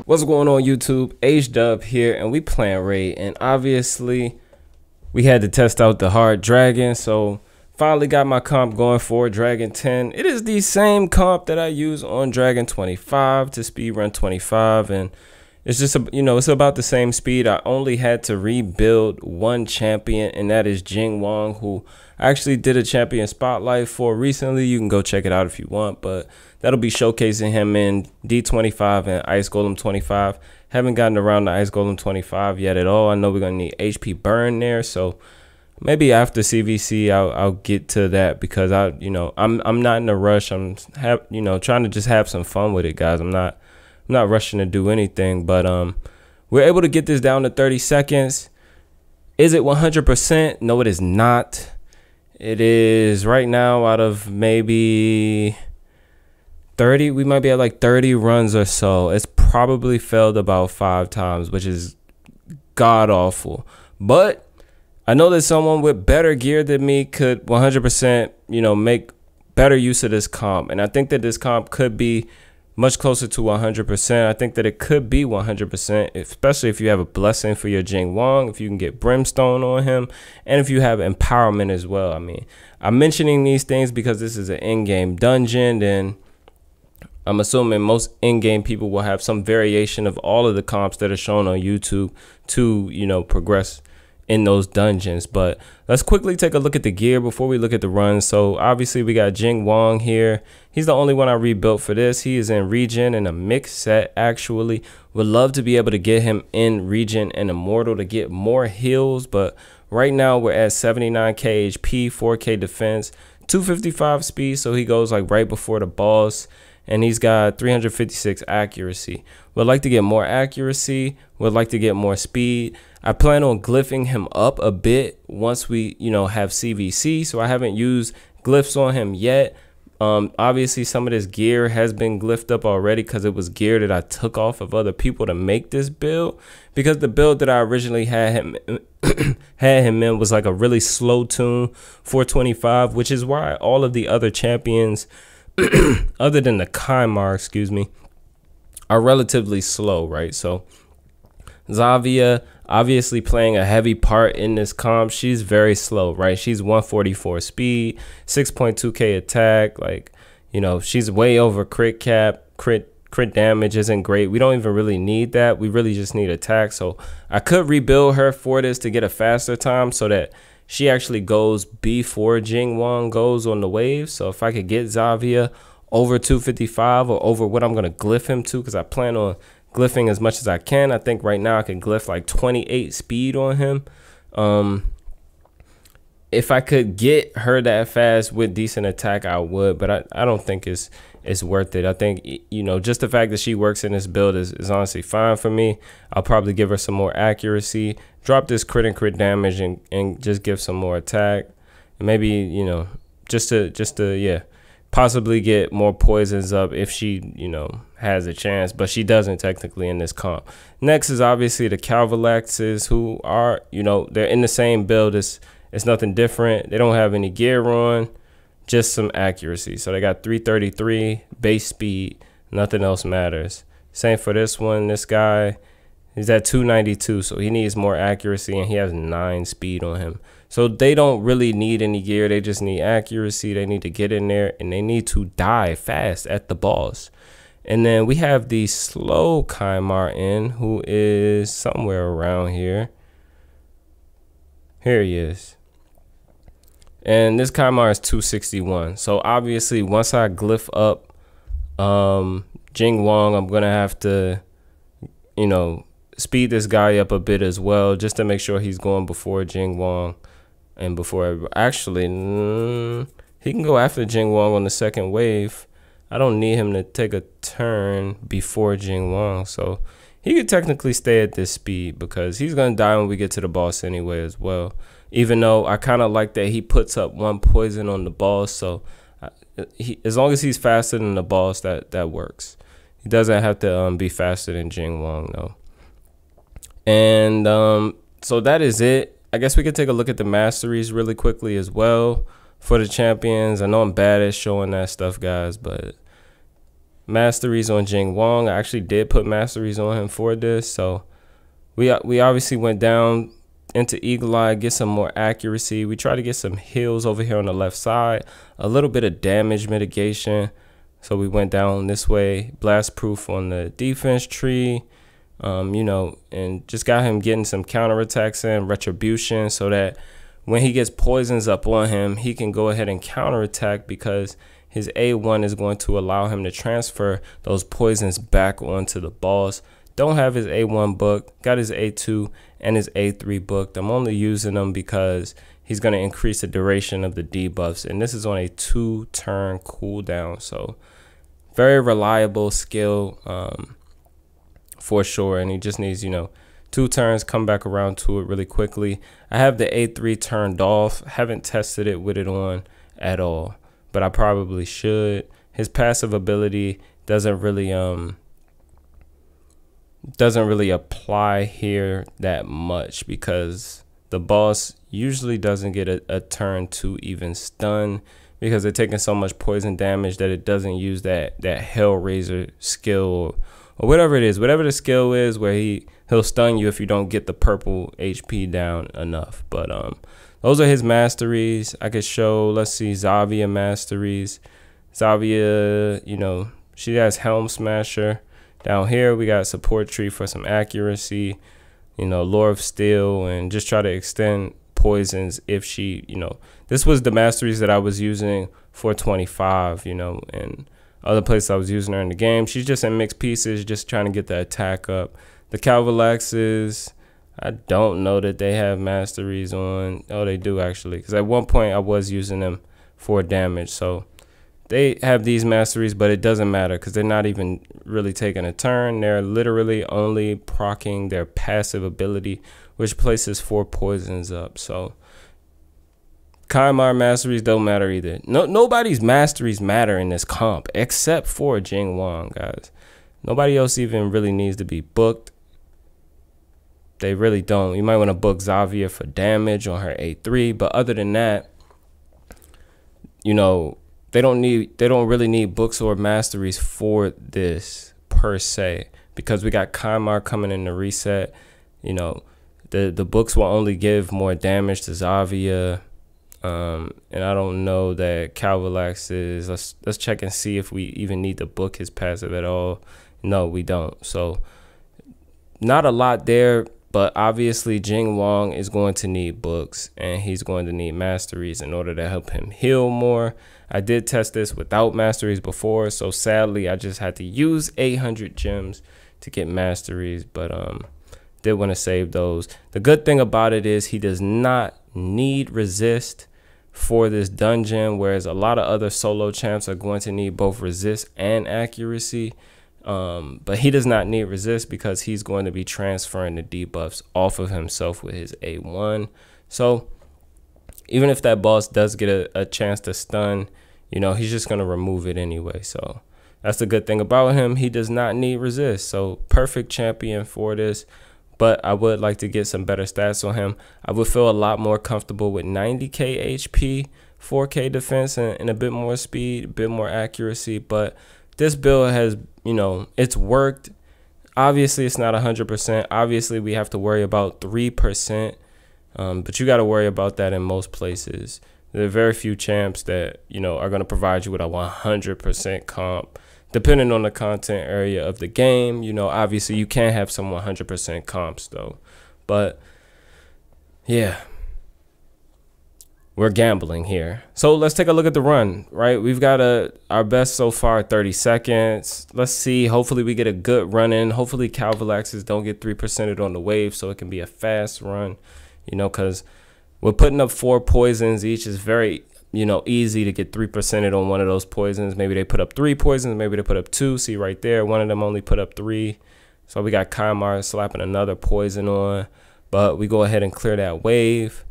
What's going on YouTube? H-Dub here, and we playing Raid, and obviously we had to test out the hard dragon, so finally got my comp going for Dragon 10. It is the same comp that I use on Dragon 25 to speedrun 25, and it's just it's about the same speed. I only had to rebuild one champion, and that is Jing Wong, who I actually did a champion spotlight for recently. You can go check it out if you want, but that'll be showcasing him in D25 and Ice Golem 25. Haven't gotten around to Ice Golem 25 yet at all. I know we're gonna need HP burn there, so maybe after CVC I'll get to that, because I'm not in a rush. I'm trying to just have some fun with it, guys. I'm not rushing to do anything, but we're able to get this down to 30 seconds. Is it 100%? No, it is not. It is right now out of maybe 30. We might be at like 30 runs or so. It's probably failed about 5 times, which is god awful. But I know that someone with better gear than me could 100%, make better use of this comp. And I think that this comp could be much closer to 100%. I think that it could be 100%, especially if you have a blessing for your Jing Wong, if you can get brimstone on him, and if you have empowerment as well. I mean, I'm mentioning these things because this is an in-game dungeon, and I'm assuming most in-game people will have some variation of all of the comps that are shown on YouTube to, progress in those dungeons. But let's quickly take a look at the gear before we look at the runs. So obviously we got Jing Wong here. He's the only one I rebuilt for this. He is in regen and a mixed set. Actually would love to be able to get him in regen and immortal to get more heals, but right now we're at 79k HP, 4k defense, 255 speed, so he goes like right before the boss, and he's got 356 accuracy. Would like to get more accuracy, would like to get more speed. I plan on glyphing him up a bit once we, have CVC, so I haven't used glyphs on him yet. Obviously some of this gear has been glyphed up already because it was gear that I took off of other people to make this build, because the build that I originally had him in was like a really slow tune 425, which is why all of the other champions other than the Kaimar, excuse me, are relatively slow, right? So Zavia obviously playing a heavy part in this comp. She's very slow, right? She's 144 speed, 6.2k attack, like, she's way over crit cap. Crit damage isn't great. We don't even really need that. We really just need attack. So I could rebuild her for this to get a faster time so that she actually goes before Jing Wong goes on the wave. So if I could get Zavia over 255 or over what I'm going to glyph him to, because I plan on glyphing as much as I can. I think right now I can glyph like 28 speed on him. If I could get her that fast with decent attack, I would, but I don't think it's worth it. I think, just the fact that she works in this build is honestly fine for me. I'll probably give her some more accuracy, drop this crit and crit damage, and just give some more attack, and maybe, just to possibly get more poisons up if she, has a chance, but she doesn't technically in this comp. Next is obviously the Calvalaxes, who are, they're in the same build. It's nothing different. They don't have any gear on, just some accuracy. So they got 333 base speed. Nothing else matters. Same for this one. This guy, he's at 292, so he needs more accuracy, and he has 9 speed on him. So they don't really need any gear. They just need accuracy. They need to get in there, and they need to die fast at the boss. And then we have the slow Kaimar in, who is somewhere around here. Here he is. And this Kaimar is 261. So obviously once I glyph up Jing Wong, I'm going to have to, speed this guy up a bit as well, just to make sure he's going before Jing Wong. And before, actually, he can go after Jing Wong on the second wave. I don't need him to take a turn before Jing Wong, so he could technically stay at this speed because he's going to die when we get to the boss anyway as well. Even though I kind of like that he puts up 1 poison on the boss, so as long as he's faster than the boss, that works. He doesn't have to be faster than Jing Wong though. And so that is it. I guess we could take a look at the masteries really quickly as well for the champions. I know I'm bad at showing that stuff, guys, but masteries on Jing Wong. I actually did put masteries on him for this. So we obviously went down into Eagle Eye, get some more accuracy. We try to get some heals over here on the left side, a little bit of damage mitigation. So we went down this way, blast proof on the defense tree, you know, and just got him getting some counterattacks in, retribution, so that when he gets poisons up on him, he can go ahead and counterattack, because his A1 is going to allow him to transfer those poisons back onto the boss. Don't have his A1 booked, got his A2 and his A3 booked. I'm only using them because he's going to increase the duration of the debuffs, and this is on a 2-turn cooldown. So very reliable skill for sure, and he just needs, you know, 2 turns, come back around to it really quickly. I have the A3 turned off, haven't tested it with it on at all, but I probably should. His passive ability doesn't really apply here that much, because the boss usually doesn't get a turn to even stun, because they're taking so much poison damage that it doesn't use that Hellraiser skill or whatever it is, whatever the skill is, where he'll stun you if you don't get the purple HP down enough. But those are his masteries. I could show, let's see, Zavia masteries. Zavia, you know, she has Helm Smasher. Down here we got support tree for some accuracy, you know, Lore of Steel, and just try to extend poisons if she, you know, this was the masteries that I was using for 25, you know, and other places I was using her in the game. She's just in mixed pieces, just trying to get the attack up. The Calvalaxes, I don't know that they have masteries on. Oh, they do actually, because at one point I was using them for damage. So they have these masteries, but it doesn't matter, because they're not even really taking a turn. They're literally only proccing their passive ability, which places 4 poisons up. So Kaimar masteries don't matter either. Nobody's masteries matter in this comp except for Jing Wong, guys. Nobody else even really needs to be booked. They really don't. You might want to book Zavia for damage on her A3, but other than that, you know, they don't really need books or masteries for this per se, because we got Kaimar coming in the reset. You know, the books will only give more damage to Zavia. And I don't know that Calvalax is, let's check and see if we even need to book his passive at all. No, we don't. So not a lot there, but obviously Jing Wong is going to need books, and he's going to need masteries in order to help him heal more. I did test this without masteries before, so sadly I just had to use 800 gems to get masteries, but did want to save those. The good thing about it is he does not need resist for this dungeon, whereas a lot of other solo champs are going to need both resist and accuracy. But he does not need resist, because he's going to be transferring the debuffs off of himself with his A1. So even if that boss does get a chance to stun, you know, he's just going to remove it anyway. So that's the good thing about him. He does not need resist. So perfect champion for this. But I would like to get some better stats on him. I would feel a lot more comfortable with 90k HP, 4k defense, and a bit more speed, a bit more accuracy. But this build has, you know, it's worked. Obviously, it's not 100%. Obviously, we have to worry about 3%. But you got to worry about that in most places. There are very few champs that, you know, are going to provide you with a 100% comp. Depending on the content area of the game, you know, obviously you can't have some 100% comps though. But yeah, we're gambling here. So let's take a look at the run, right? We've got our best so far, 30 seconds. Let's see. Hopefully we get a good run in. Hopefully Calvalaxes don't get 3%ed on the wave, so it can be a fast run, you know, because we're putting up 4 poisons each. Is very, you know, easy to get 3%ed on one of those poisons. Maybe they put up 3 poisons, maybe they put up 2. See right there, one of them only put up 3. So we got Kaimar slapping another poison on, but we go ahead and clear that wave.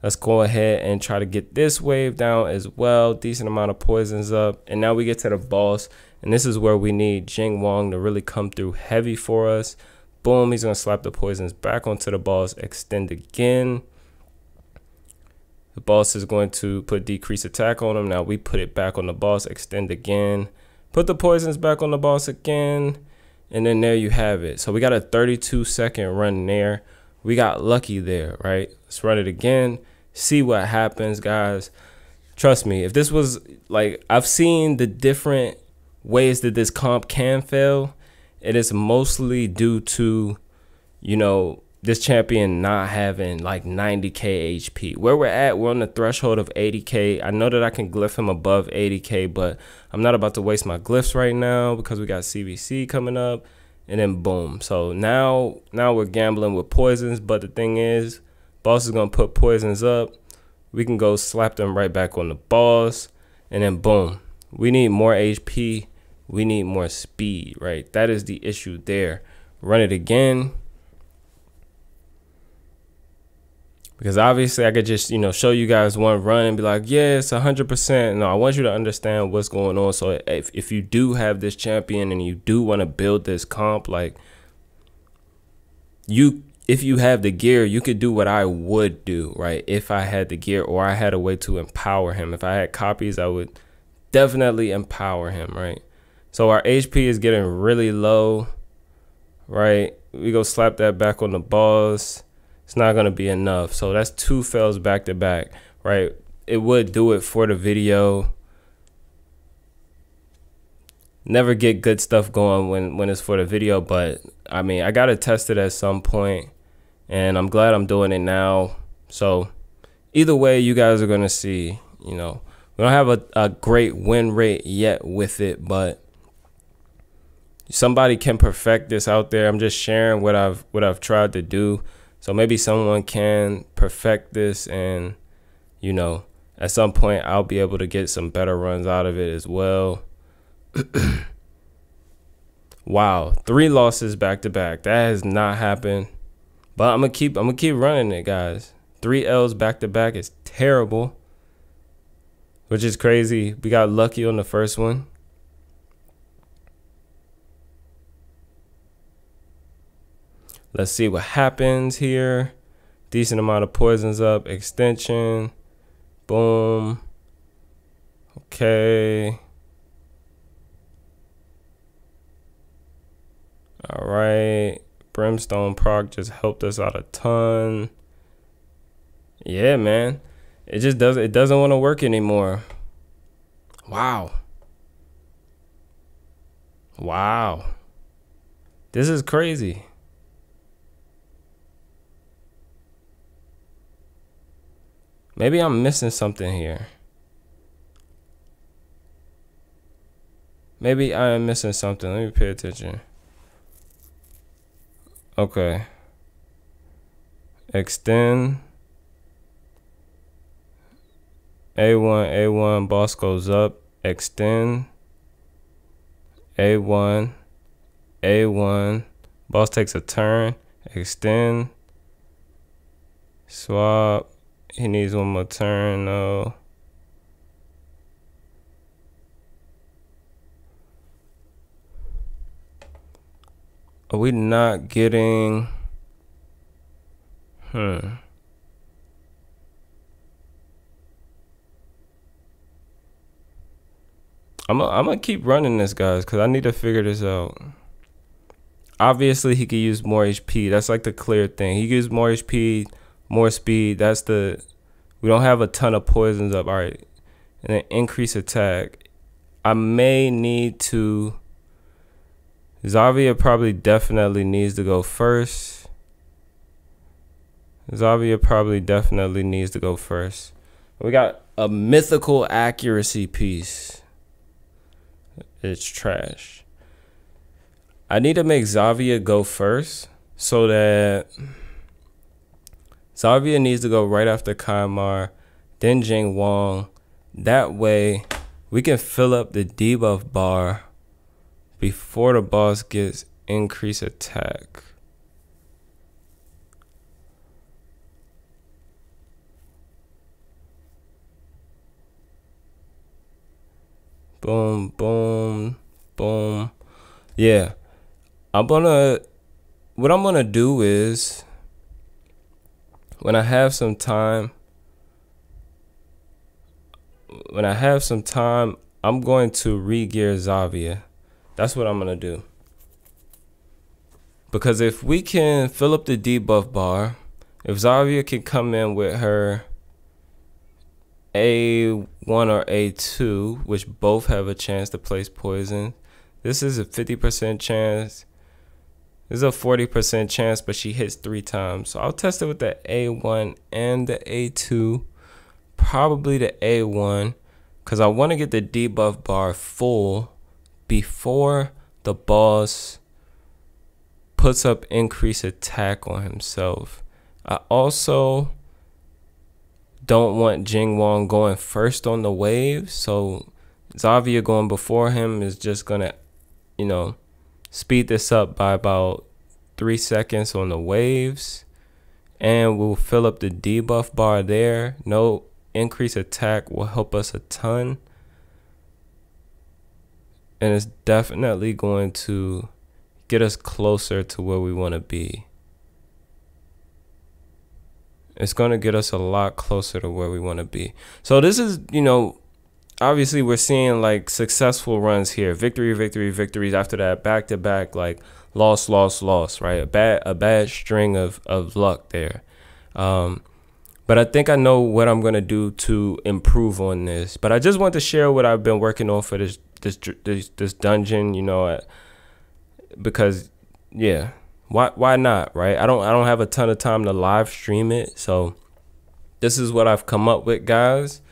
Let's go ahead and try to get this wave down as well. Decent amount of poisons up, and now we get to the boss, and this is where we need Jing Wong to really come through heavy for us. Boom, he's gonna slap the poisons back onto the boss, extend again. The boss is going to put decreased attack on him. Now we put it back on the boss, extend again. put the poisons back on the boss again, and then there you have it. So we got a 32-second run there. We got lucky there, right? Let's run it again, see what happens, guys. Trust me, if this was like, I've seen the different ways that this comp can fail. It is mostly due to, you know, this champion not having like 90k HP. Where we're at, we're on the threshold of 80k. I know that I can glyph him above 80k, but I'm not about to waste my glyphs right now because we got CVC coming up, and then boom. So now we're gambling with poisons, but the thing is, boss is gonna put poisons up. We can go slap them right back on the boss, and then boom. We need more HP. We need more speed, right? That is the issue there. Run it again. Because obviously I could just, you know, show you guys one run and be like, yeah, it's 100%. No, I want you to understand what's going on. So if you do have this champion and you do want to build this comp, like, if you have the gear, you could do what I would do, right? If I had the gear, or I had a way to empower him. If I had copies, I would definitely empower him, right? So our HP is getting really low, right? We go slap that back on the boss. It's not going to be enough. So that's 2 fails back to back, right? It would do it for the video. Never get good stuff going when it's for the video, but I mean, I got to test it at some point, and I'm glad I'm doing it now. So either way, you guys are going to see, you know, we don't have a great win rate yet with it, but somebody can perfect this out there. I'm just sharing what I've tried to do. So maybe someone can perfect this, and, you know, at some point I'll be able to get some better runs out of it as well. Wow, 3 losses back to back. That has not happened. But I'm gonna keep running it, guys. 3 L's back to back is terrible, which is crazy. We got lucky on the first one. Let's see what happens here. Decent amount of poisons up. Extension. Boom. Okay. All right. Brimstone proc just helped us out a ton. Yeah, man. It doesn't want to work anymore. Wow. Wow. This is crazy. Maybe I'm missing something here. Maybe I am missing something. Let me pay attention. Okay. Extend. A1, boss goes up. Extend. A1, boss takes a turn. Extend. Swap. He needs one more turn though. Are we not getting? I'm gonna keep running this, guys, because I need to figure this out. Obviously, he could use more HP. That's like the clear thing. He gives more HP, more speed. That's the. We don't have a ton of poisons up. All right, and then increase attack. I may need to. Xavier probably definitely needs to go first. Xavier probably definitely needs to go first. We got a mythical accuracy piece. It's trash. I need to make Xavier go first so that Xavier needs to go right after Kaimar, then Jing Wong. That way we can fill up the debuff bar before the boss gets increased attack. Boom, boom, boom. Yeah. What I'm gonna do is, when I have some time, I'm going to re-gear Xayah. That's what I'm going to do. Because if we can fill up the debuff bar, if Xayah can come in with her A1 or A2, which both have a chance to place poison, this is a 50% chance. This is a 40% chance, but she hits 3 times. So I'll test it with the A1 and the A2. Probably the A1, because I want to get the debuff bar full before the boss puts up increased attack on himself. I also don't want Jingwon going first on the wave, so Xayah going before him is just gonna, you know, speed this up by about 3 seconds on the waves, and we'll fill up the debuff bar there. No increased attack will help us a ton, and it's definitely going to get us closer to where we want to be. It's going to get us a lot closer to where we want to be. So this is, you know, obviously we're seeing like successful runs here. Victory, victory, victories. After that, back to back, like loss, loss, loss, right? A bad string of luck there. But I think I know what I'm going to do to improve on this. But I just want to share what I've been working on for this dungeon, you know, because yeah, why not, right? I don't have a ton of time to live stream it, so this is what I've come up with, guys.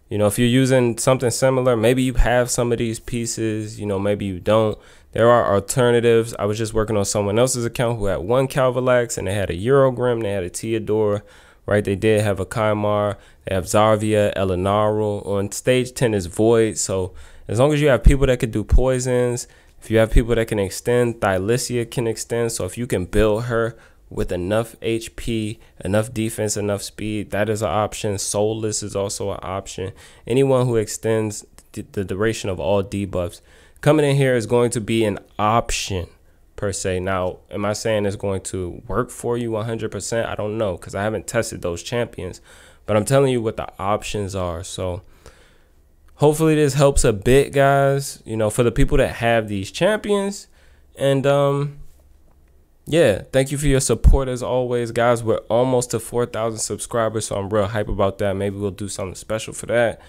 You know, if you're using something similar, maybe you have some of these pieces, you know, maybe you don't. There are alternatives. I was just working on someone else's account who had 1 Calvalax and they had a Eurogrim, they had a Theodore, right? They did have a Kaimar, they have Xayah, Elinaro. On stage 10 is Void, so as long as you have people that could do poisons, if you have people that can extend, Thylicia can extend. So if you can build her with enough HP, enough defense, enough speed, that is an option. Soulless is also an option. Anyone who extends the duration of all debuffs coming in here is going to be an option per se. Now, am I saying it's going to work for you 100%? I don't know, because I haven't tested those champions, but I'm telling you what the options are. So hopefully this helps a bit, guys, you know, for the people that have these champions. And yeah, thank you for your support as always, guys. We're almost to 4,000 subscribers, so I'm real hype about that. Maybe we'll do something special for that.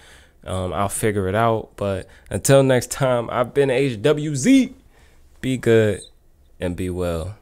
I'll figure it out. But until next time, I've been HWZ. Be good and be well.